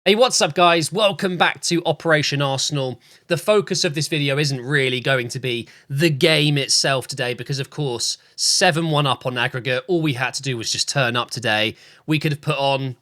Hey, what's up guys? Welcome back to Operation Arsenal. The focus of this video isn't really going to be the game itself today because of course 7-1 up on aggregate. All we had to do was just turn up today. We could have put on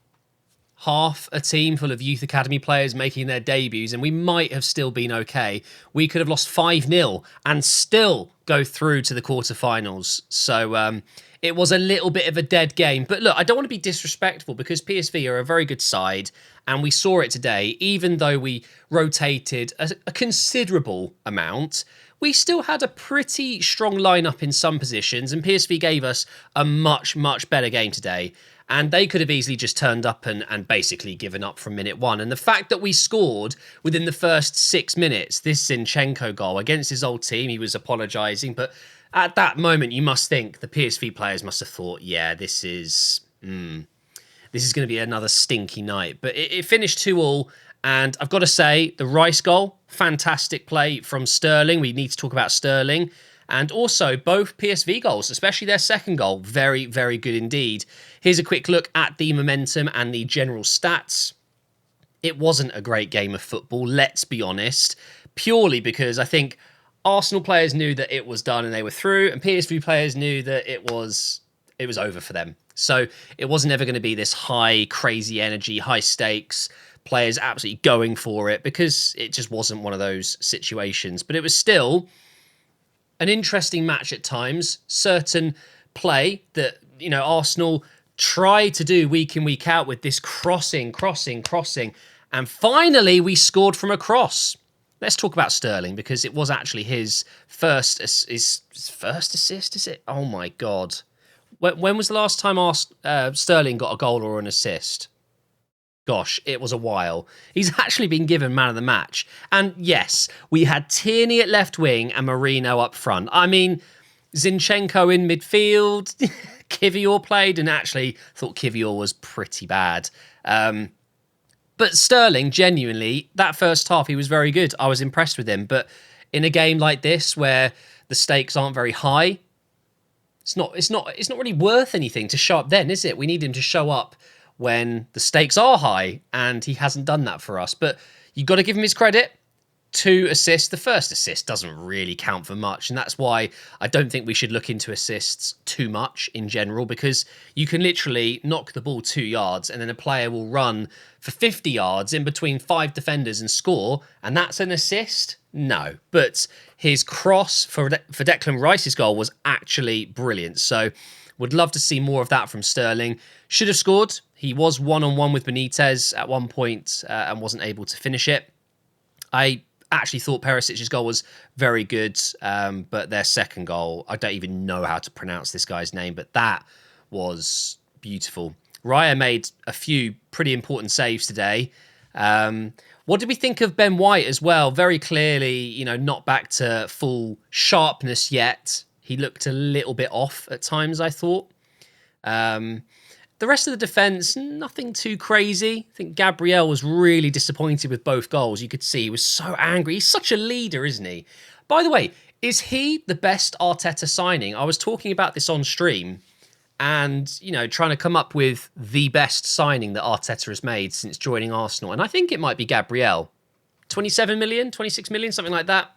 half a team full of youth academy players making their debuts and we might have still been okay. We could have lost 5-0 and still go through to the quarterfinals. So it was a little bit of a dead game. But look, I don't want to be disrespectful because PSV are a very good side and we saw it today. Even though we rotated a considerable amount, we still had a pretty strong lineup in some positions and PSV gave us a much better game today. And they could have easily just turned up and basically given up from minute one. And the fact that we scored within the first 6 minutes, this Zinchenko goal against his old team, he was apologising. But at that moment, you must think the PSV players must have thought, yeah, this is going to be another stinky night. But it finished 2-2. And I've got to say, the Rice goal, fantastic play from Sterling. We need to talk about Sterling. And also both PSV goals, especially their second goal, very good indeed. Here's a quick look at the momentum and the general stats. It wasn't a great game of football, let's be honest, purely because I think Arsenal players knew that it was done and they were through, and PSV players knew that it was over for them. So it wasn't ever going to be this high, crazy energy, high stakes, players absolutely going for it, because it just wasn't one of those situations. But it was still an interesting match at times. Certain play that, you know, Arsenal try to do week in, week out with this crossing. And finally, we scored from a cross. Let's talk about Sterling because it was actually his first assist, is it? Oh, my God. When was the last time Sterling got a goal or an assist? Gosh, it was a while. He's actually been given man of the match. And yes, we had Tierney at left wing and Marino up front. I mean, Zinchenko in midfield, Kivior played, and actually thought Kivior was pretty bad. But Sterling, genuinely, that first half, he was very good. I was impressed with him. But in a game like this, where the stakes aren't very high, it's not really worth anything to show up then, is it? We need him to show up when the stakes are high, and he hasn't done that for us. But you've got to give him his credit. 2 assists. The first assist doesn't really count for much, and that's why I don't think we should look into assists too much in general, because you can literally knock the ball 2 yards and then a player will run for 50 yards in between 5 defenders and score, and that's an assist? No. But his cross for Declan Rice's goal was actually brilliant. So would love to see more of that from Sterling. Should have scored. He was one-on-one with Benitez at one point and wasn't able to finish it. I actually thought Perisic's goal was very good, but their second goal, I don't even know how to pronounce this guy's name, but that was beautiful. Raya made a few pretty important saves today. What did we think of Ben White as well? Very clearly, you know, not back to full sharpness yet. He looked a little bit off at times, I thought. The rest of the defence, nothing too crazy. I think Gabriel was really disappointed with both goals. You could see he was so angry. He's such a leader, isn't he? By the way, is he the best Arteta signing? I was talking about this on stream and, you know, trying to come up with the best signing that Arteta has made since joining Arsenal. And I think it might be Gabriel. 27 million, 26 million, something like that.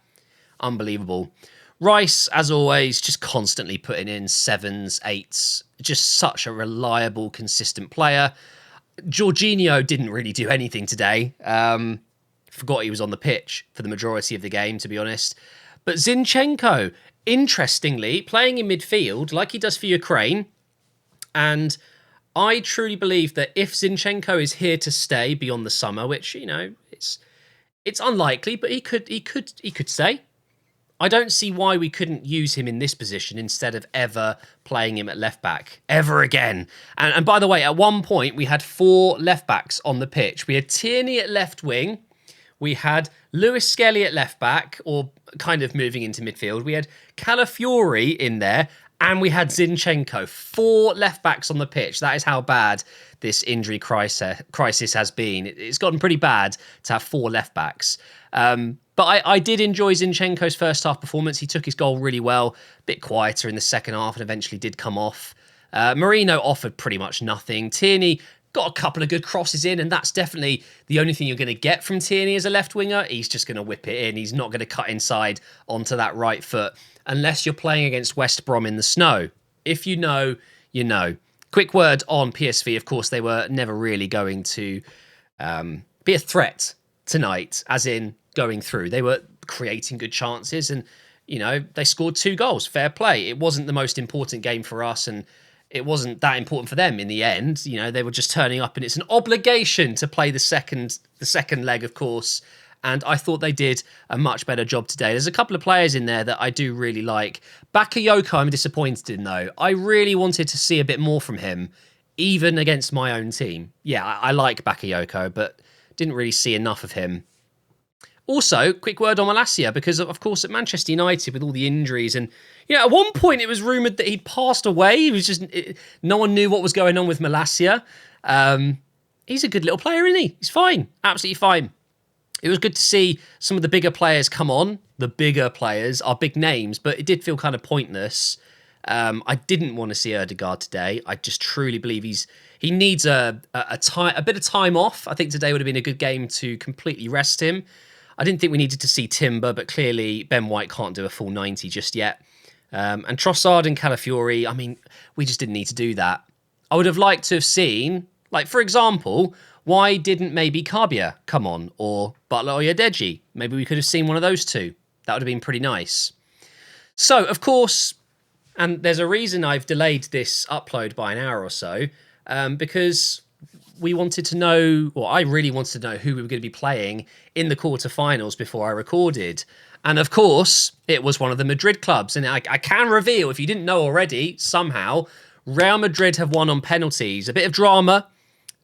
Unbelievable. Rice, as always, just constantly putting in 7s, 8s. Just such a reliable, consistent player. Jorginho didn't really do anything today. Forgot he was on the pitch for the majority of the game, to be honest. But Zinchenko, interestingly, playing in midfield like he does for Ukraine. And I truly believe that if Zinchenko is here to stay beyond the summer, which, you know, it's unlikely, but he could stay. I don't see why we couldn't use him in this position instead of ever playing him at left back ever again. And by the way, at one point we had 4 left backs on the pitch. We had Tierney at left wing. We had Lewis Skelly at left back, or kind of moving into midfield. We had Calafiori in there, and we had Zinchenko. 4 left backs on the pitch. That is how bad this injury crisis has been. It's gotten pretty bad to have 4 left backs. But I did enjoy Zinchenko's first half performance. He took his goal really well, a bit quieter in the second half and eventually did come off. Marino offered pretty much nothing. Tierney got a couple of good crosses in, and that's definitely the only thing you're going to get from Tierney as a left winger. He's just going to whip it in. He's not going to cut inside onto that right foot unless you're playing against West Brom in the snow. If you know, you know. Quick word on PSV. Of course, they were never really going to be a threat tonight, as in going through. They were creating good chances and, you know, they scored 2 goals. Fair play. It wasn't the most important game for us and it wasn't that important for them in the end. You know, they were just turning up and it's an obligation to play the second leg, of course. And I thought they did a much better job today. There's a couple of players in there that I do really like. Bakayoko, I'm disappointed in, though. I really wanted to see a bit more from him, even against my own team. Yeah, I like Bakayoko, but didn't really see enough of him. Also, quick word on Malacia, because, of course, at Manchester United, with all the injuries, and, you know, at one point it was rumoured that he'd passed away. It was just, no one knew what was going on with Malacia. He's a good little player, isn't he? He's fine. Absolutely fine. It was good to see some of the bigger players come on. The bigger players are big names, but it did feel kind of pointless. I didn't want to see Ødegaard today. I just truly believe he needs a bit of time off. I think today would have been a good game to completely rest him. I didn't think we needed to see Timber, but clearly Ben White can't do a full 90 just yet. And Trossard and Calafiori, I mean, we just didn't need to do that. I would have liked to have seen, like, for example, why didn't maybe Kabia come on, or Butler or Yadeji? Maybe we could have seen one of those two. That would have been pretty nice. So, of course, and there's a reason I've delayed this upload by an hour or so, because we wanted to know, or I really wanted to know who we were going to be playing in the quarterfinals before I recorded. And of course, it was one of the Madrid clubs. And I can reveal, if you didn't know already, somehow, Real Madrid have won on penalties. A bit of drama.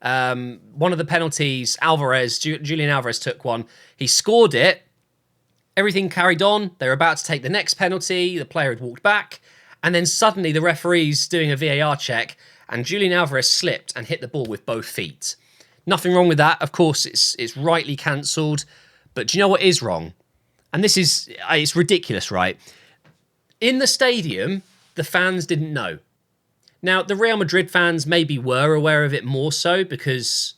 One of the penalties, Julian Alvarez took one. He scored it. Everything carried on. They were about to take the next penalty. The player had walked back. And then suddenly the referee's doing a VAR check and Julian Alvarez slipped and hit the ball with both feet. Nothing wrong with that. Of course, it's rightly cancelled. But do you know what is wrong? And this is, it's ridiculous, right? In the stadium, the fans didn't know. Now, the Real Madrid fans maybe were aware of it more so because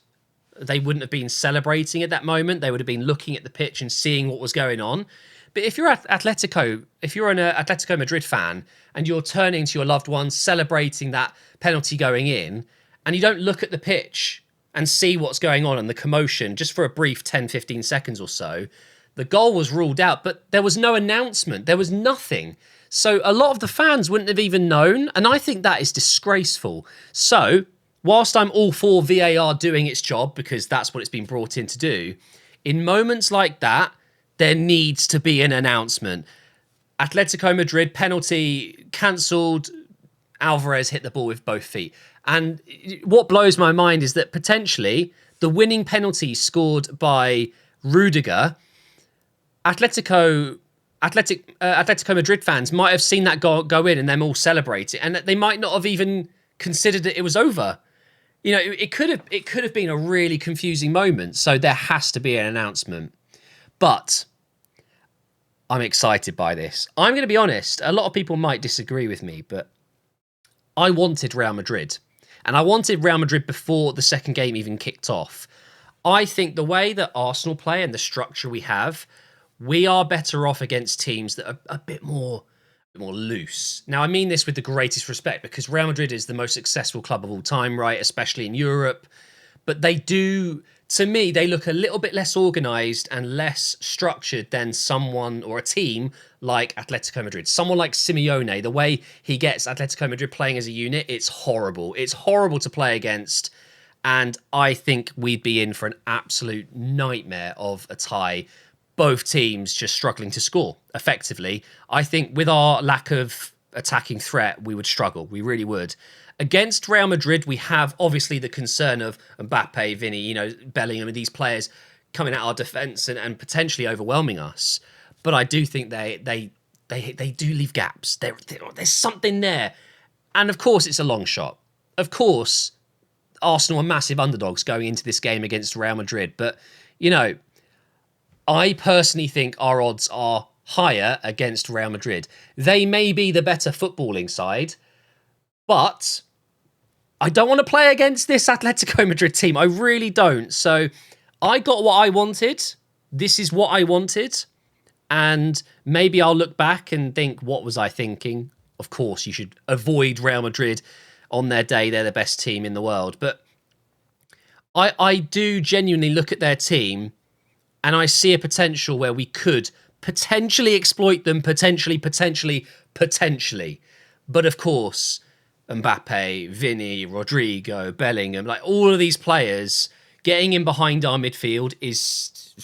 they wouldn't have been celebrating at that moment. They would have been looking at the pitch and seeing what was going on. But if you're an Atletico Madrid fan and you're turning to your loved ones, celebrating that penalty going in, and you don't look at the pitch and see what's going on and the commotion just for a brief 10, 15 seconds or so, the goal was ruled out, but there was no announcement. There was nothing. So a lot of the fans wouldn't have even known, and I think that is disgraceful. So, whilst I'm all for VAR doing its job, because that's what it's been brought in to do, in moments like that, there needs to be an announcement. Atletico Madrid, penalty, cancelled, Alvarez hit the ball with both feet. And what blows my mind is that potentially the winning penalty scored by Rudiger, Atletico Madrid fans might have seen that go in and them all celebrate it, and they might not have even considered that it was over. You know, it could have been a really confusing moment. So there has to be an announcement. But I'm excited by this. I'm going to be honest. A lot of people might disagree with me, but I wanted Real Madrid, and I wanted Real Madrid before the second game even kicked off. I think the way that Arsenal play and the structure we have, we are better off against teams that are a bit more loose. Now, I mean this with the greatest respect because Real Madrid is the most successful club of all time, right? Especially in Europe. But they do, to me, they look a little bit less organised and less structured than someone or a team like Atletico Madrid. Someone like Simeone, the way he gets Atletico Madrid playing as a unit, it's horrible. It's horrible to play against. And I think we'd be in for an absolute nightmare of a tie. Both teams just struggling to score effectively. I think with our lack of attacking threat, we would struggle. We really would. Against Real Madrid, we have obviously the concern of Mbappe, Vinny, Bellingham, and these players coming at our defence and potentially overwhelming us. But I do think they do leave gaps. There's something there. And of course, it's a long shot. Of course, Arsenal are massive underdogs going into this game against Real Madrid. But, I personally think our odds are higher against Real Madrid. They may be the better footballing side, but I don't want to play against this Atletico Madrid team. I really don't. So I got what I wanted. This is what I wanted. And maybe I'll look back and think, what was I thinking? Of course, you should avoid Real Madrid on their day. They're the best team in the world. But I do genuinely look at their team and I see a potential where we could potentially exploit them, potentially. But of course, Mbappe, Vinny, Rodrigo, Bellingham, like all of these players getting in behind our midfield is...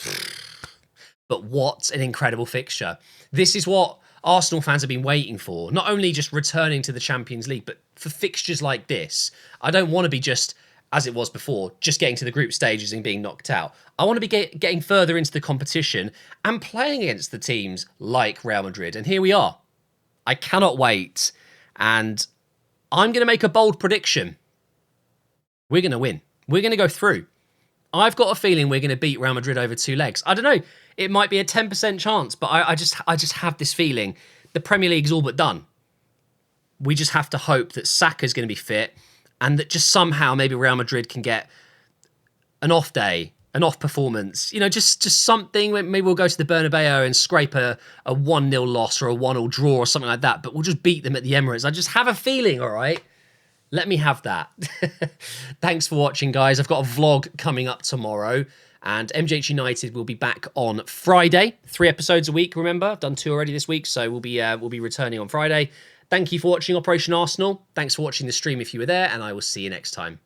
But what an incredible fixture. This is what Arsenal fans have been waiting for. Not only just returning to the Champions League, but for fixtures like this. I don't want to be just, as it was before, just getting to the group stages and being knocked out. I want to be getting further into the competition and playing against the teams like Real Madrid. And here we are. I cannot wait. And I'm going to make a bold prediction. We're going to win. We're going to go through. I've got a feeling we're going to beat Real Madrid over 2 legs. I don't know. It might be a 10% chance, but I just have this feeling the Premier League's all but done. We just have to hope that Saka's going to be fit and that just somehow maybe Real Madrid can get an off day, an off performance. You know, just something. Maybe we'll go to the Bernabeu and scrape a 1-0 loss or a 1-1 draw or something like that, but we'll just beat them at the Emirates. I just have a feeling, all right? Let me have that. Thanks for watching, guys. I've got a vlog coming up tomorrow, and MJH United will be back on Friday. 3 episodes a week, remember? I've done 2 already this week, so we'll be returning on Friday. Thank you for watching Operation Arsenal. Thanks for watching the stream if you were there, and I will see you next time.